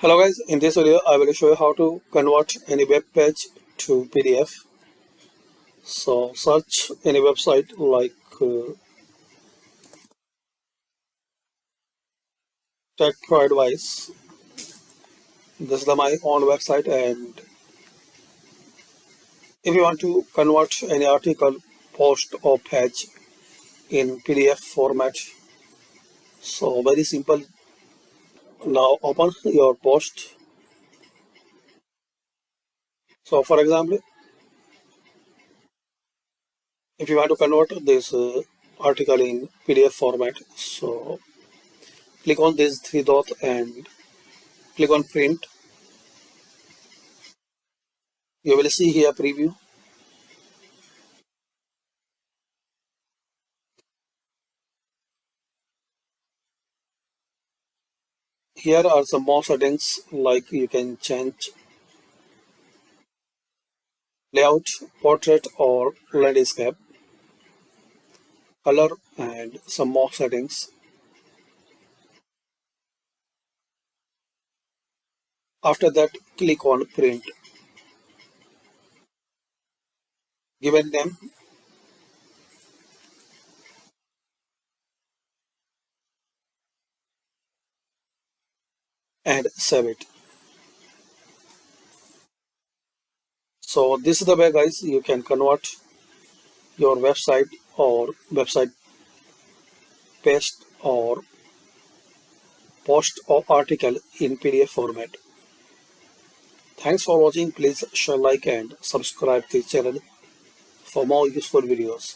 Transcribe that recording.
Hello guys, in this video I will show you how to convert any web page to PDF. So search any website like Tech Pro Advice. This is my own website, and if you want to convert any article, post or page in PDF format, so very simple. Now open your post. So for example, if you want to convert this article in PDF format, so click on these three dots and click on print. You will see here preview. Here are some more settings, like you can change layout, portrait or landscape, color, and some more settings. After that, click on print. Give a name and save it. So this is the way guys you can convert your website or website paste or post or article in PDF format. Thanks for watching. Please share, like and subscribe to the channel for more useful videos.